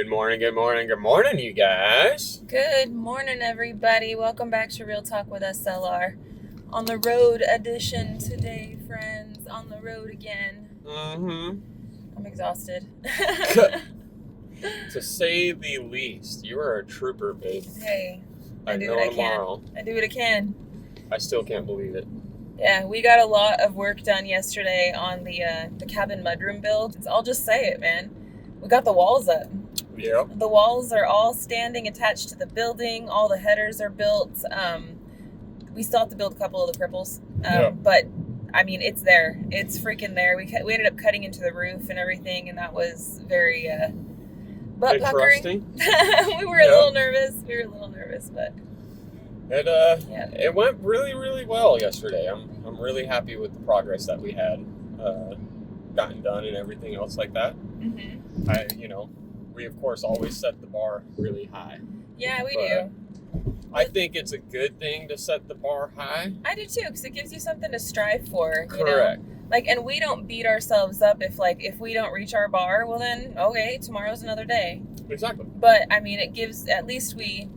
Good morning, you guys. Good morning, everybody. Welcome back to Real Talk with SLR. On the road edition today, friends. On the road again. Mm-hmm. I'm exhausted. To say the least, you are a trooper, babe. Hey, I do know what I tomorrow. can. I do what I can. I still can't believe it. Yeah, we got a lot of work done yesterday on the cabin mudroom build. I'll just say it, man. We got the walls up. Yep. The walls are all standing attached to the building. All the headers are built. We still have to build a couple of the cripples. But, I mean, it's there. It's freaking there. We ended up cutting into the roof and everything, and that was very butt puckering. We were a little nervous. But... It went really, really well yesterday. I'm really happy with the progress that we had gotten done and everything else like that. Mm-hmm. We of course always set the bar really high. Yeah, we do. I think it's a good thing to set the bar high. I do too, because it gives you something to strive for. Correct. And we don't beat ourselves up if we don't reach our bar. Well, then okay, tomorrow's another day. Exactly. But I mean, it gives at least we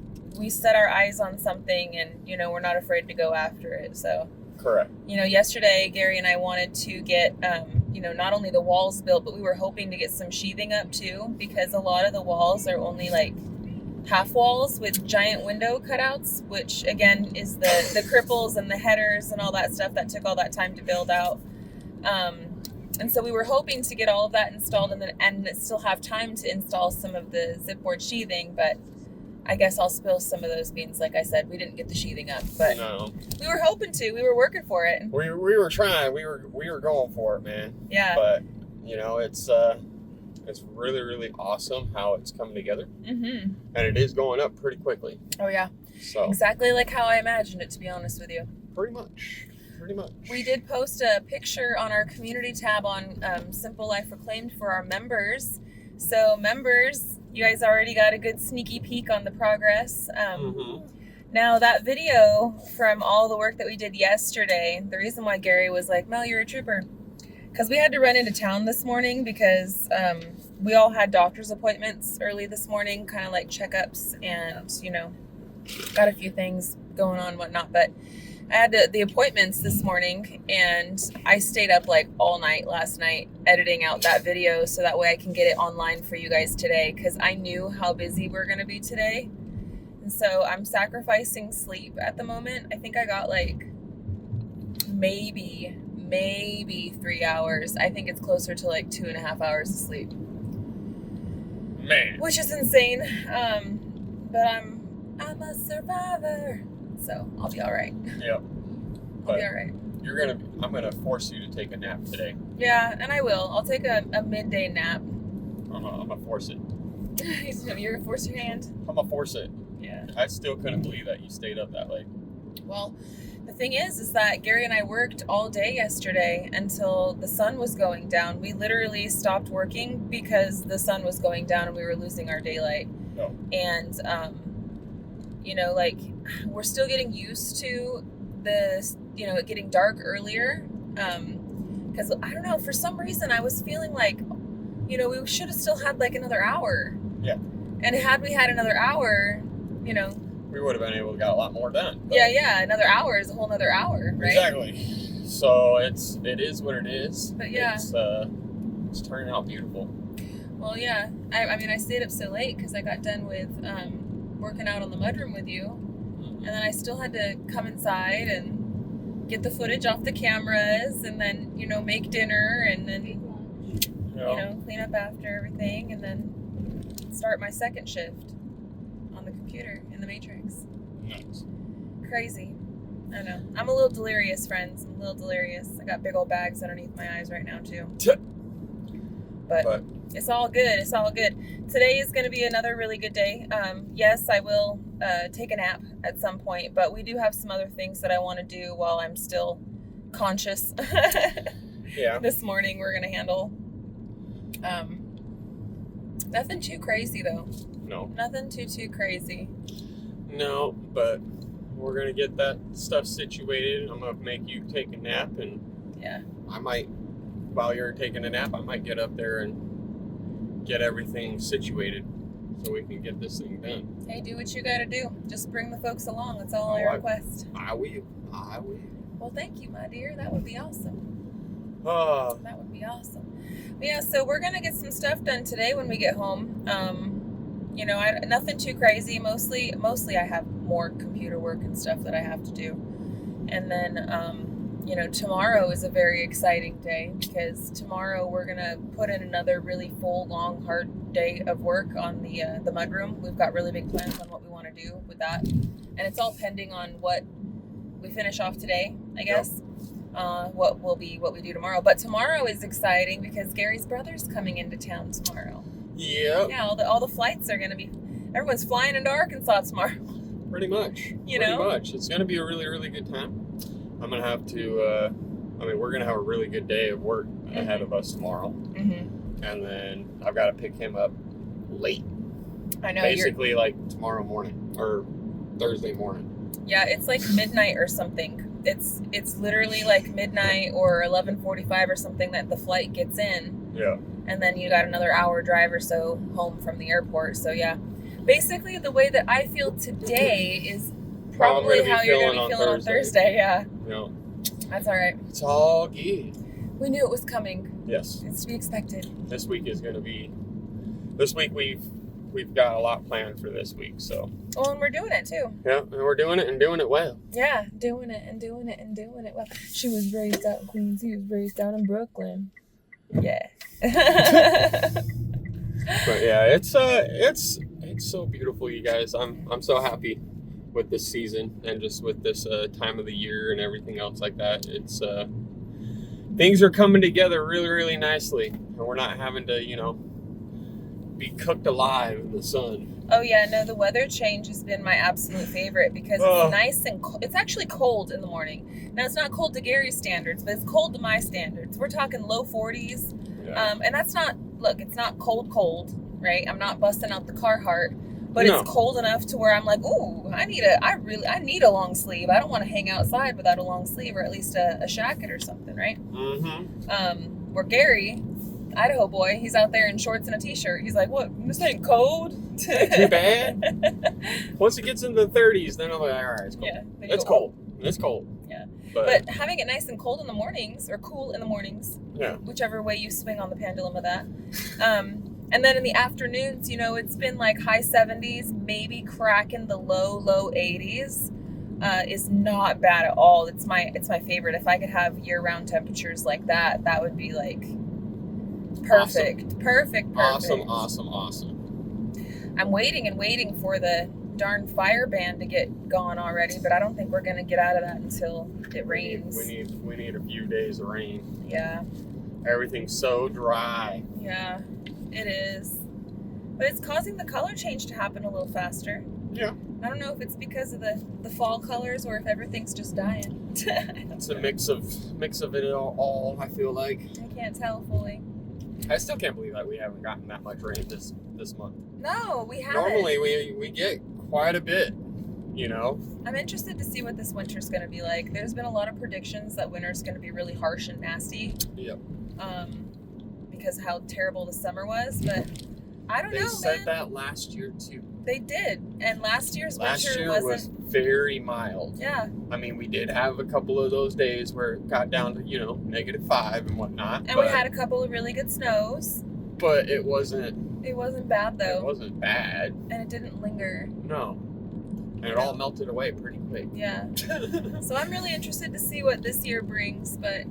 set our eyes on something, and we're not afraid to go after it. So. Correct. Yesterday Gary and I wanted to get not only the walls built, but we were hoping to get some sheathing up too, because a lot of the walls are only like half walls with giant window cutouts, which again is the cripples and the headers and all that stuff that took all that time to build out. And so we were hoping to get all of that installed and still have time to install some of the zipboard sheathing, but I guess I'll spill some of those beans. Like I said, we didn't get the sheathing up, but no. We were hoping to. We were working for it. We were trying. We were going for it, man. Yeah. But it's really, really awesome how it's come together. Mm-hmm. And it is going up pretty quickly. Oh yeah. So exactly like how I imagined it, to be honest with you. Pretty much. We did post a picture on our community tab on SimpleLifeReclaimed for our members. So members, you guys already got a good sneaky peek on the progress. Now that video from all the work that we did yesterday, the reason why Gary was like, Mel, you're a trooper, because we had to run into town this morning because we all had doctor's appointments early this morning, kind of like checkups, and got a few things going on and whatnot. But I had the appointments this morning, and I stayed up like all night last night editing out that video so that way I can get it online for you guys today, because I knew how busy we're going to be today. And so I'm sacrificing sleep at the moment. I think I got like maybe 3 hours. I think it's closer to like 2.5 hours of sleep. Man. Which is insane. But I'm a survivor. So I'll be all right. Yep. I'll be all right. I'm gonna force you to take a nap today. Yeah, and I will. I'll take a midday nap. I'm gonna force it. You're gonna force your hand? I'm gonna force it. Yeah. I still couldn't believe that you stayed up that late. Well, the thing is that Gary and I worked all day yesterday until the sun was going down. We literally stopped working because the sun was going down and we were losing our daylight. Oh. And we're still getting used to this, it getting dark earlier. Because I don't know, for some reason I was feeling like, we should have still had like another hour. Yeah. And had we had another hour, we would have been able to get a lot more done. Yeah. Another hour is a whole nother hour, right? Exactly. So it is what it is. But yeah. It's turning out beautiful. Well, yeah. I stayed up so late because I got done with working out on the mudroom with you, and then I still had to come inside and get the footage off the cameras, and then make dinner, and then clean up after everything, and then start my second shift on the computer in the Matrix. Nice. Crazy. I know. I'm a little delirious, friends. I'm a little delirious. I got big old bags underneath my eyes right now too. But it's all good. It's all good. Today is going to be another really good day. Yes, I will take a nap at some point, but we do have some other things that I want to do while I'm still conscious. Yeah. This morning we're going to handle. Nothing too crazy though. No. Nothing too crazy. No, but we're going to get that stuff situated. I'm going to make you take a nap, and yeah, I might, while you're taking a nap, I might get up there and get everything situated. so we can get this thing done. Hey, do what you gotta do. Just bring the folks along. That's all I request. I will. Well, thank you, my dear. That would be awesome. Oh. That would be awesome. But yeah, so we're gonna get some stuff done today when we get home. Nothing too crazy. Mostly I have more computer work and stuff that I have to do. And then, tomorrow is a very exciting day because tomorrow we're gonna put in another really full, long, hard day of work on the mudroom. We've got really big plans on what we want to do with that, and it's all pending on what we finish off today, I guess. Yep. What will be what we do tomorrow. But tomorrow is exciting because Gary's brother's coming into town tomorrow. Yeah. Yeah, all the flights are gonna be. Everyone's flying into Arkansas tomorrow. Pretty much. Pretty much. It's gonna be a really, really good time. I'm gonna have to. We're gonna have a really good day of work ahead of us tomorrow, and then I've got to pick him up late. I know. Basically, like tomorrow morning or Thursday morning. Yeah, it's like midnight or something. It's literally like midnight or 11:45 or something that the flight gets in. Yeah. And then you got another hour drive or so home from the airport. So yeah, basically the way that I feel today is probably how you're going to be feeling on Thursday. Yeah. Yeah. That's all right. It's all good. We knew it was coming. Yes. It's to be expected. This week is going to be. This week we've got a lot planned for this week. So. Well, and we're doing it too. Yeah, and we're doing it and doing it well. Yeah, doing it well. She was raised out in Queens. He was raised out in Brooklyn. Yeah. But yeah, it's so beautiful, you guys. I'm so happy with this season and just with this time of the year and everything else like that. It's things are coming together really, really nicely, and we're not having to be cooked alive in the sun. Oh yeah, no, the weather change has been my absolute favorite because it's nice and it's actually cold in the morning. Now it's not cold to Gary's standards, but it's cold to my standards. We're talking low 40s. Yeah. And that's not, look, it's not cold, right? I'm not busting out the Carhartt, but it's cold enough to where I'm like, ooh, I need a long sleeve. I don't want to hang outside without a long sleeve or at least a jacket or something, right? Mm-hmm. Where Gary, Idaho boy, he's out there in shorts and a t-shirt. He's like, what, this ain't cold? Ain't too bad. Once it gets into the 30s, then I'm like, all right, it's cold. Yeah, it's cold. It's cold. Yeah. But having it nice and cold in the mornings, or cool in the mornings, whichever way you swing on the pendulum of that. And then in the afternoons, it's been like high 70s, maybe cracking the low 80s. Is not bad at all. It's my favorite. If I could have year-round temperatures like that, that would be like perfect. Awesome. Perfect. Awesome. I'm waiting for the darn fire ban to get gone already, but I don't think we're gonna get out of that until it rains. We need a few days of rain. Yeah. Everything's so dry. Yeah, it is. But it's causing the color change to happen a little faster. Yeah. I don't know if it's because of the fall colors or if everything's just dying. It's a mix of it all, I feel like. I can't tell fully. I still can't believe that we haven't gotten that much rain this month. No, we haven't. Normally we get quite a bit, I'm interested to see what this winter's going to be like. There's been a lot of predictions that winter's going to be really harsh and nasty. Yep. Because of how terrible the summer was, but I don't know, man. They said that last year too. They did, and last year's winter was very mild. Yeah. I mean, we did have a couple of those days where it got down to -5 and whatnot. And we had a couple of really good snows. But it wasn't. It wasn't bad though. It wasn't bad. And it didn't linger. No. And it all melted away pretty quick. Yeah. So I'm really interested to see what this year brings, but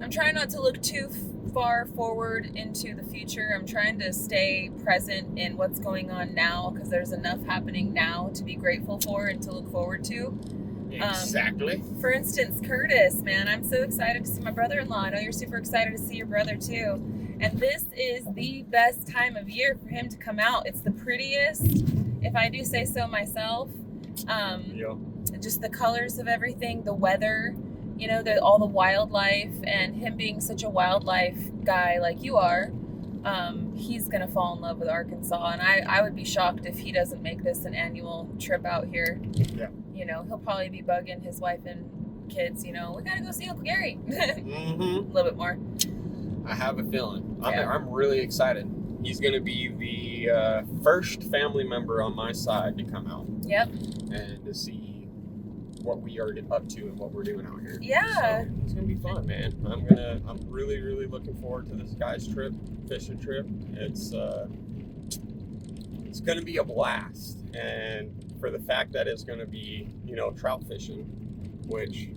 I'm trying not to look too far forward into the future. I'm trying to stay present in what's going on now because there's enough happening now to be grateful for and to look forward to. Exactly. For instance, Curtis, man, I'm so excited to see my brother-in-law. I know you're super excited to see your brother too. And this is the best time of year for him to come out. It's the prettiest, if I do say so myself. Just the colors of everything, the weather, all the wildlife, and him being such a wildlife guy like you are, he's gonna fall in love with Arkansas, and I would be shocked if he doesn't make this an annual trip out here. Yeah. He'll probably be bugging his wife and kids, we gotta go see Uncle Gary. Mm-hmm. A little bit more. I have a feeling. I'm really excited. he's going to be the first family member on my side to come out. Yep. And to see what we are up to and what we're doing out here. Yeah. So it's gonna be fun, man. I'm really, really looking forward to this guy's trip, fishing trip. It's gonna be a blast, and for the fact that it's gonna be, trout fishing, which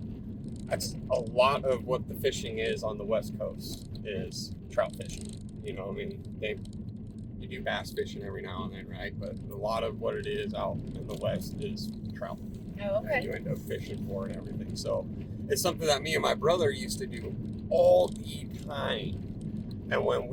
that's a lot of what the fishing is on the West Coast is trout fishing. You do bass fishing every now and then, right? But a lot of what it is out in the West is trout. Oh, okay. And you end up fishing for and everything. So it's something that me and my brother used to do all the time. And when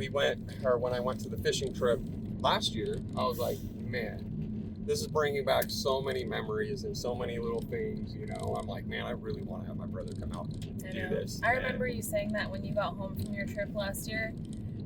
I went to the fishing trip last year, I was like, man, this is bringing back so many memories and so many little things. I'm like, man, I really want to have my brother come out and do this. I remember you saying that when you got home from your trip last year.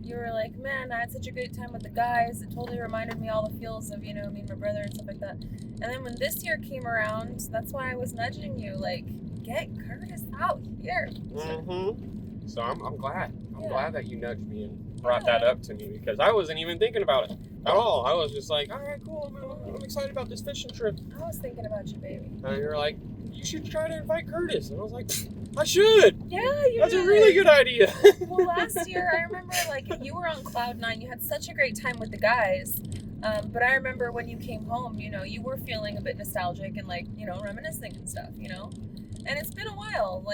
You were like, man, I had such a great time with the guys. It totally reminded me all the feels of, me and my brother and stuff like that. And then when this year came around, that's why I was nudging you, like, get Curtis out here. Mm-hmm. So I'm glad. I'm glad that you nudged me and brought that up to me, because I wasn't even thinking about it at all. I was just like, all right, cool. I'm excited about this fishing trip. I was thinking about you, baby. And you're like, you should try to invite Curtis. And I was like, I should. Yeah, That's a really good idea. Well, last year, I remember, you were on cloud nine. You had such a great time with the guys. But I remember when you came home, you were feeling a bit nostalgic and, reminiscing and stuff, And it's been a while.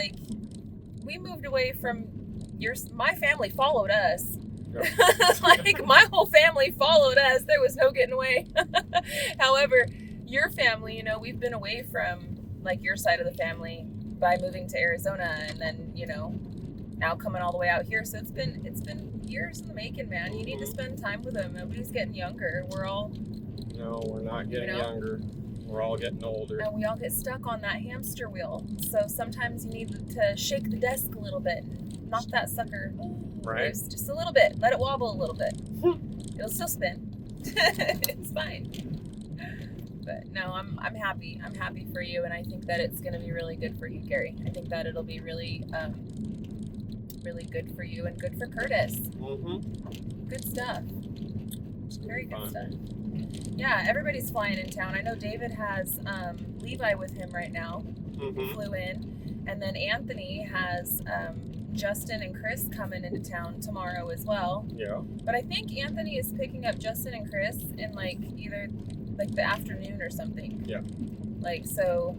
We moved away from my family followed us. Yep. My whole family followed us. There was no getting away. However, your family, we've been away from, your side of the family by moving to Arizona, and then, now coming all the way out here. So it's been years in the making, man. You need to spend time with them. Nobody's getting younger. No, we're not getting younger. We're all getting older. And we all get stuck on that hamster wheel. So sometimes you need to shake the desk a little bit and knock that sucker loose just a little bit. Let it wobble a little bit. It'll still spin. It's fine. But no, I'm happy. I'm happy for you, and I think that it's going to be really good for you, Gary. I think that it'll be really, really good for you and good for Curtis. Mm-hmm. Good stuff. Very good stuff. Yeah, everybody's flying in town. I know David has Levi with him right now. Mm-hmm. He flew in, and then Anthony has Justin and Chris coming into town tomorrow as well. Yeah. But I think Anthony is picking up Justin and Chris in either the afternoon or something. Yeah. So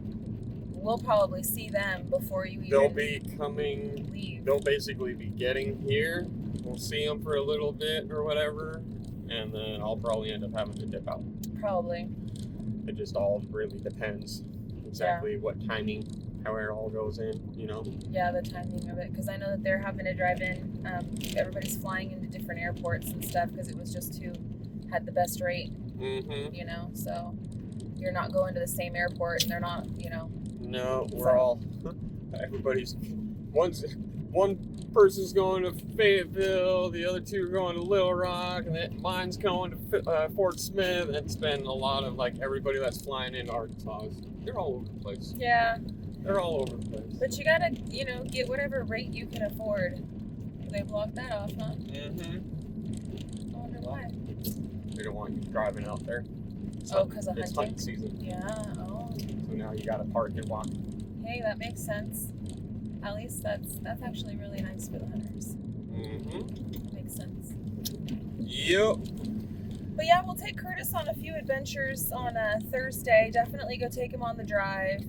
we'll probably see them before you even They'll be coming. Leave. They'll basically be getting here. We'll see them for a little bit or whatever, and then I'll probably end up having to dip out. Probably. It just all really depends exactly what timing, how it all goes in, Yeah, the timing of it, because I know that they're having to drive in. Everybody's flying into different airports and stuff because it was just who had the best rate. Mm-hmm. So you're not going to the same airport, and they're not, No, we're all, everybody's, one person's going to Fayetteville, the other two are going to Little Rock, and then mine's going to Fort Smith. And it's been a lot of, everybody that's flying into Arkansas. They're all over the place. Yeah. They're all over the place. But you gotta, get whatever rate you can afford. They blocked that off, huh? Mm-hmm. I wonder why. They don't want you driving out there. Because of hunting? It's hunting season. Yeah, So now you gotta park and walk. Hey, that makes sense. At least that's actually really nice for the hunters. Mm-hmm. Makes sense. Yep. But yeah, we'll take Curtis on a few adventures on Thursday. Definitely go take him on the drive,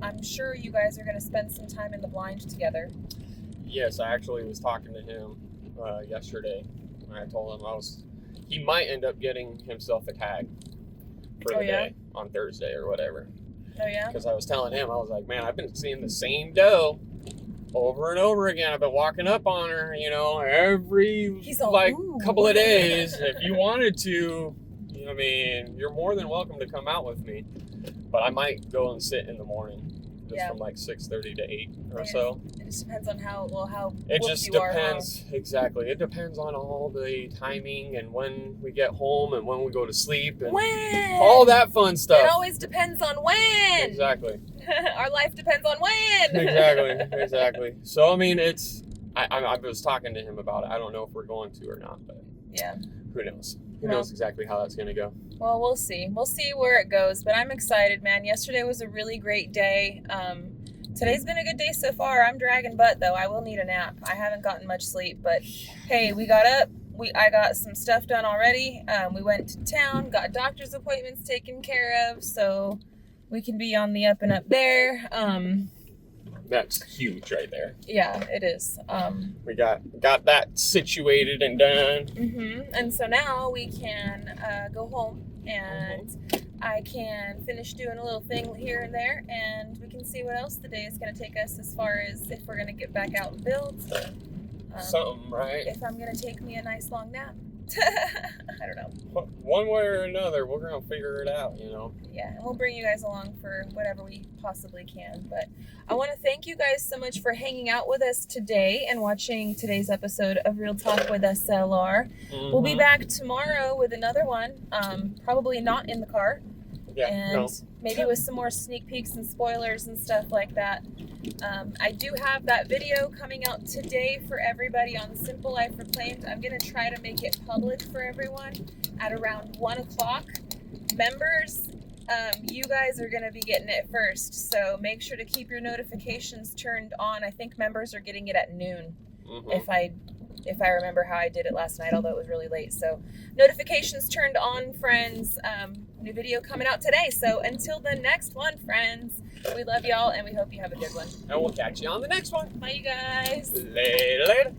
I'm sure you guys are going to spend some time in the blind together. Yes, I actually was talking to him yesterday. I told him he might end up getting himself a tag for the day on Thursday or whatever. Oh, yeah? Because I was telling him, I was like, man, I've been seeing the same doe over and over again. I've been walking up on her, every couple of days. If you wanted to, you're more than welcome to come out with me. But I might go and sit in the morning. Just from 6:30 to 8 or so. It just depends on how it just depends. Exactly. It depends on all the timing and when we get home and when we go to sleep and all that fun stuff. It always depends on when. Exactly. Our life depends on when. Exactly. So I was talking to him about it. I don't know if we're going to or not, but yeah. who knows? Who Well- knows exactly how that's going to go? Well, we'll see. We'll see where it goes, but I'm excited, man. Yesterday was a really great day. Today's been a good day so far. I'm dragging butt, though. I will need a nap. I haven't gotten much sleep, but hey, we got up. I got some stuff done already. We went to town, got doctor's appointments taken care of, so we can be on the up and up there. That's huge right there. Yeah, it is. We got that situated and done. And so now we can go home, and I can finish doing a little thing here and there, and we can see what else the day is going to take us as far as if we're going to get back out and build. Something, right? If I'm going to take me a nice long nap. I don't know. One way or another, we're going to figure it out, you know? Yeah, and we'll bring you guys along for whatever we possibly can. But I want to thank you guys so much for hanging out with us today and watching today's episode of Real Talk with SLR. We'll be back tomorrow with another one, probably not in the car. Yeah, And maybe with some more sneak peeks and spoilers and stuff like that. I do have that video coming out today for everybody on Simple Life Reclaimed. I'm going to try to make it public for everyone at around 1 o'clock. Members, you guys are going to be getting it first, so make sure to keep your notifications turned on. I think members are getting it at noon, if I remember how I did it last night, although it was really late. So notifications turned on, friends. New video coming out today. So until the next one, friends, we love y'all and we hope you have a good one. And we'll catch you on the next one. Bye, you guys. Later.